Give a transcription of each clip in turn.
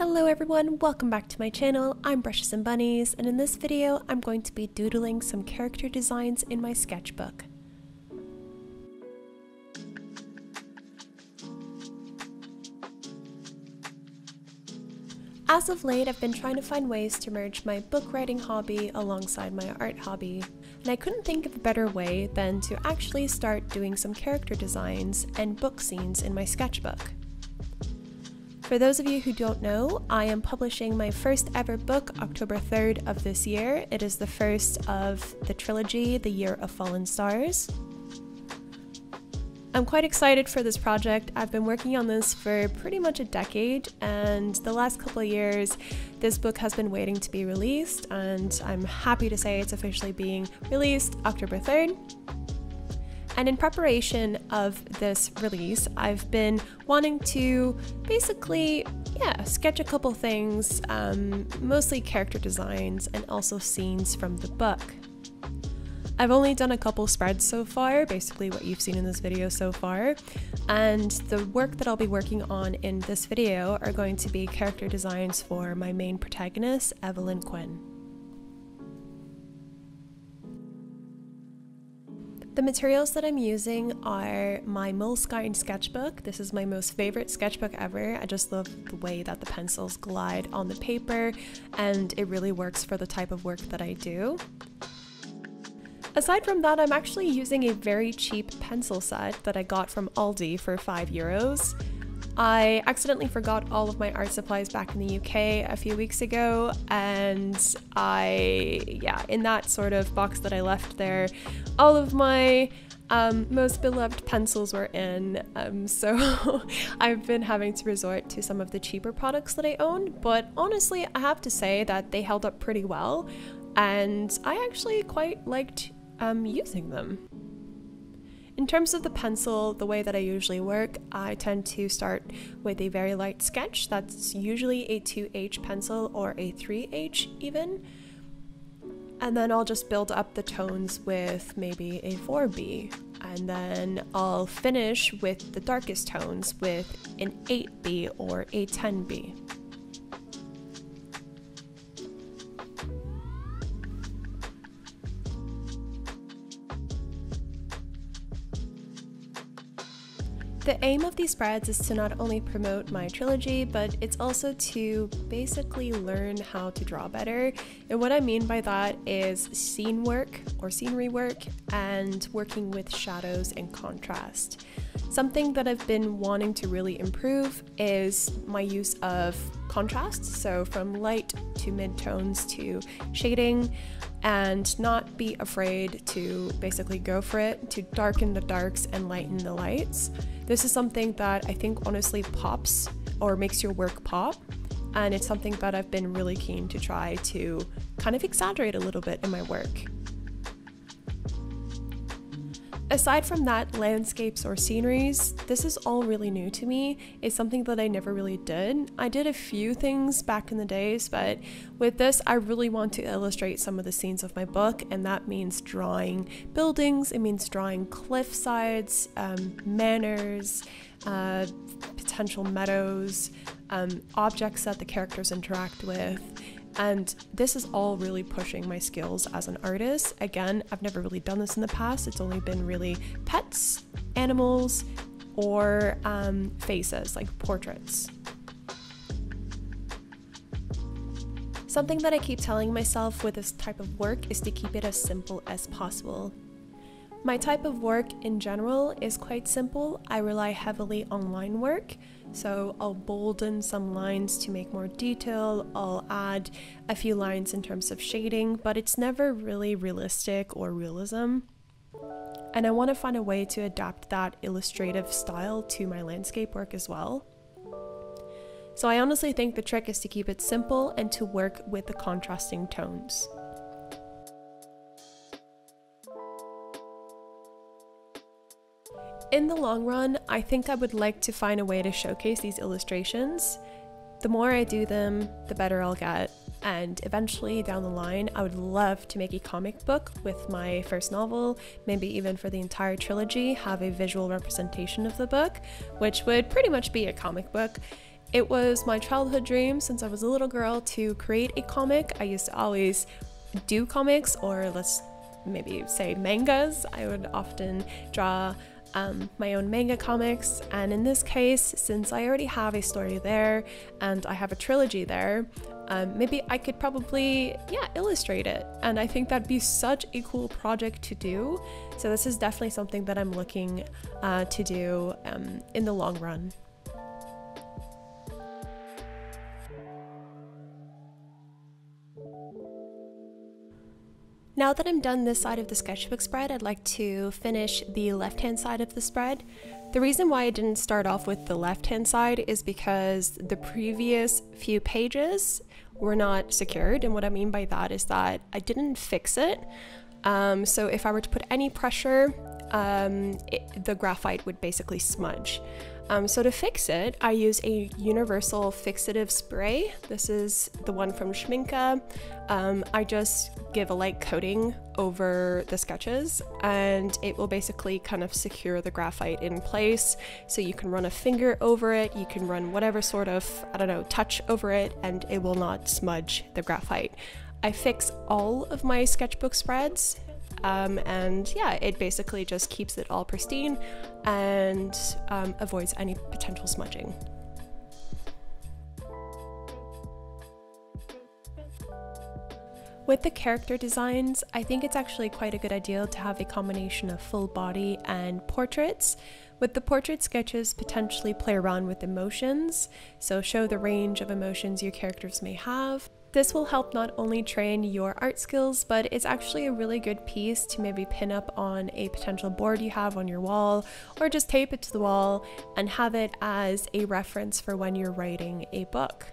Hello everyone, welcome back to my channel. I'm Brushes and Bunnies, and in this video I'm going to be doodling some character designs in my sketchbook. As of late, I've been trying to find ways to merge my book writing hobby alongside my art hobby, and I couldn't think of a better way than to actually start doing some character designs and book scenes in my sketchbook. For those of you who don't know, I am publishing my first ever book October 3rd of this year. It is the first of the trilogy, The Year of Fallen Stars. I'm quite excited for this project. I've been working on this for pretty much a decade, and the last couple of years this book has been waiting to be released, and I'm happy to say it's officially being released October 3rd. And in preparation of this release, I've been wanting to basically, sketch a couple things, mostly character designs and also scenes from the book. I've only done a couple spreads so far, basically what you've seen in this video so far, and the work that I'll be working on in this video are going to be character designs for my main protagonist, Evelyn Quinn. The materials that I'm using are my Moleskine sketchbook. This is my most favorite sketchbook ever. I just love the way that the pencils glide on the paper, and it really works for the type of work that I do. Aside from that, I'm actually using a very cheap pencil set that I got from Aldi for €5. I accidentally forgot all of my art supplies back in the UK a few weeks ago, and in that sort of box that I left there, all of my most beloved pencils were in, so I've been having to resort to some of the cheaper products that I own, but honestly I have to say that they held up pretty well, and I actually quite liked using them. In terms of the pencil, the way that I usually work, I tend to start with a very light sketch. That's usually a 2H pencil or a 3H even. And then I'll just build up the tones with maybe a 4B. And then I'll finish with the darkest tones with an 8B or a 10B. The aim of these spreads is to not only promote my trilogy, but it's also to basically learn how to draw better. And what I mean by that is scene work or scenery work and working with shadows and contrast. Something that I've been wanting to really improve is my use of contrast, so from light to mid-tones to shading, and not be afraid to basically go for it, to darken the darks and lighten the lights. This is something that I think honestly pops or makes your work pop, and it's something that I've been really keen to try to kind of exaggerate a little bit in my work. Aside from that, landscapes or sceneries, this is all really new to me. It's something that I never really did. I did a few things back in the days, but with this, I really want to illustrate some of the scenes of my book, and that means drawing buildings, it means drawing cliff sides, manors, potential meadows, objects that the characters interact with. And this is all really pushing my skills as an artist. Again, I've never really done this in the past. It's only been really pets, animals, or faces, like portraits. Something that I keep telling myself with this type of work is to keep it as simple as possible. My type of work in general is quite simple. I rely heavily on line work, so I'll bolden some lines to make more detail, I'll add a few lines in terms of shading, but it's never really realistic or realism. And I want to find a way to adapt that illustrative style to my landscape work as well. So I honestly think the trick is to keep it simple and to work with the contrasting tones. In the long run, I think I would like to find a way to showcase these illustrations. The more I do them, the better I'll get, and eventually down the line, I would love to make a comic book with my first novel, maybe even for the entire trilogy, have a visual representation of the book, which would pretty much be a comic book. It was my childhood dream since I was a little girl to create a comic. I used to always do comics, or let's maybe say mangas. I would often draw my own manga comics, and in this case, since I already have a story there and I have a trilogy there, maybe I could probably, illustrate it. And I think that'd be such a cool project to do. So this is definitely something that I'm looking to do in the long run. Now that I'm done this side of the sketchbook spread, I'd like to finish the left-hand side of the spread. The reason why I didn't start off with the left-hand side is because the previous few pages were not secured, and what I mean by that is that I didn't fix it. So if I were to put any pressure, the graphite would basically smudge. So to fix it, I use a universal fixative spray. This is the one from Schminke. I just give a light coating over the sketches, and it will basically kind of secure the graphite in place. So you can run a finger over it, you can run whatever sort of, touch over it, and it will not smudge the graphite. I fix all of my sketchbook spreads. It basically just keeps it all pristine and avoids any potential smudging. With the character designs, I think it's actually quite a good idea to have a combination of full body and portraits. With the portrait sketches, potentially play around with emotions, so show the range of emotions your characters may have. This will help not only train your art skills, but it's actually a really good piece to maybe pin up on a potential board you have on your wall, or just tape it to the wall and have it as a reference for when you're writing a book.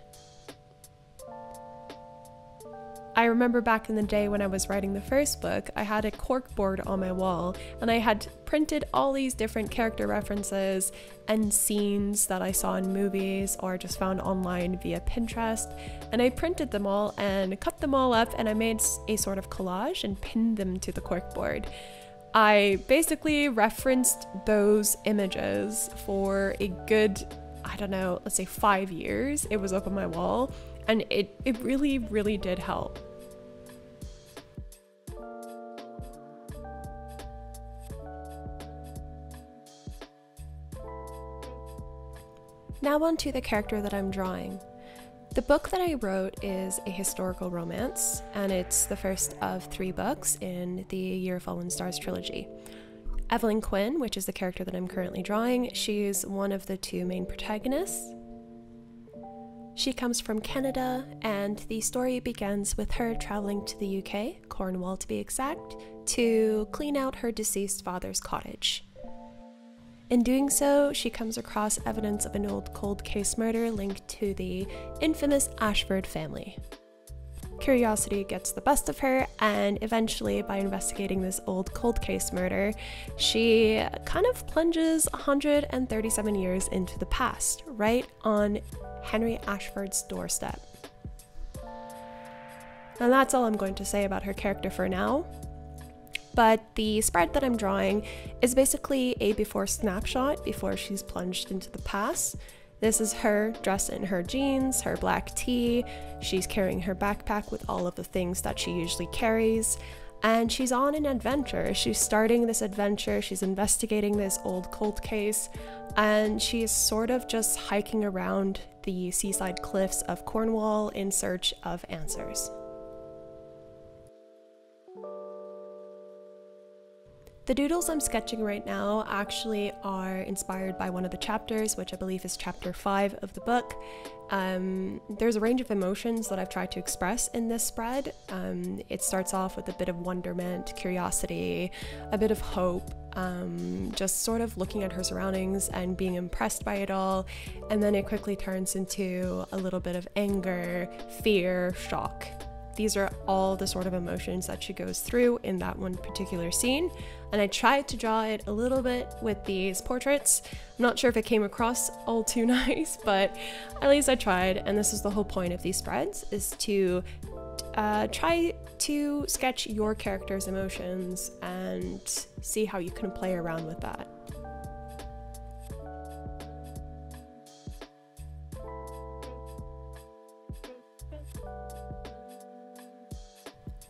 I remember back in the day when I was writing the first book, I had a cork board on my wall, and I had printed all these different character references and scenes that I saw in movies or just found online via Pinterest, and I printed them all and cut them all up, and I made a sort of collage and pinned them to the cork board. I basically referenced those images for a good, let's say 5 years. It was up on my wall, and it really, really did help. Now on to the character that I'm drawing. The book that I wrote is a historical romance, and it's the first of 3 books in the Year of Fallen Stars trilogy. Evelyn Quinn, which is the character that I'm currently drawing, she's one of the 2 main protagonists. She comes from Canada, and the story begins with her traveling to the UK, Cornwall to be exact, to clean out her deceased father's cottage. In doing so, she comes across evidence of an old cold case murder linked to the infamous Ashford family. Curiosity gets the best of her, and eventually, by investigating this old cold case murder, she kind of plunges 137 years into the past, right on Henry Ashford's doorstep. And that's all I'm going to say about her character for now. But the spread that I'm drawing is basically a before snapshot before she's plunged into the past. This is her dressed in her jeans, her black tee. She's carrying her backpack with all of the things that she usually carries. And she's on an adventure. She's starting this adventure. She's investigating this old cold case. And she's sort of just hiking around the seaside cliffs of Cornwall in search of answers. The doodles I'm sketching right now actually are inspired by one of the chapters, which I believe is chapter 5 of the book. There's a range of emotions that I've tried to express in this spread. It starts off with a bit of wonderment, curiosity, a bit of hope, just sort of looking at her surroundings and being impressed by it all, and then it quickly turns into a little bit of anger, fear, shock. These are all the sort of emotions that she goes through in that one particular scene, and I tried to draw it a little bit with these portraits. I'm not sure if it came across all too nice, but at least I tried, and this is the whole point of these spreads, is to try to sketch your character's emotions and see how you can play around with that.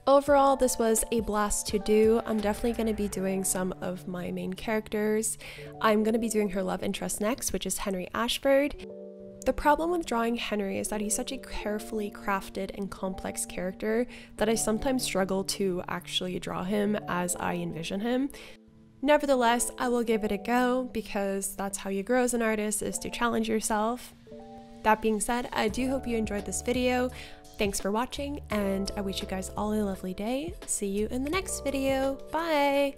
Overall, this was a blast to do. I'm definitely going to be doing some of my main characters. I'm going to be doing her love interest next, which is Henry Ashford. The problem with drawing Henry is that he's such a carefully crafted and complex character that I sometimes struggle to actually draw him as I envision him. Nevertheless, I will give it a go because that's how you grow as an artist, is to challenge yourself. That being said, I do hope you enjoyed this video. Thanks for watching, and I wish you guys all a lovely day. See you in the next video. Bye!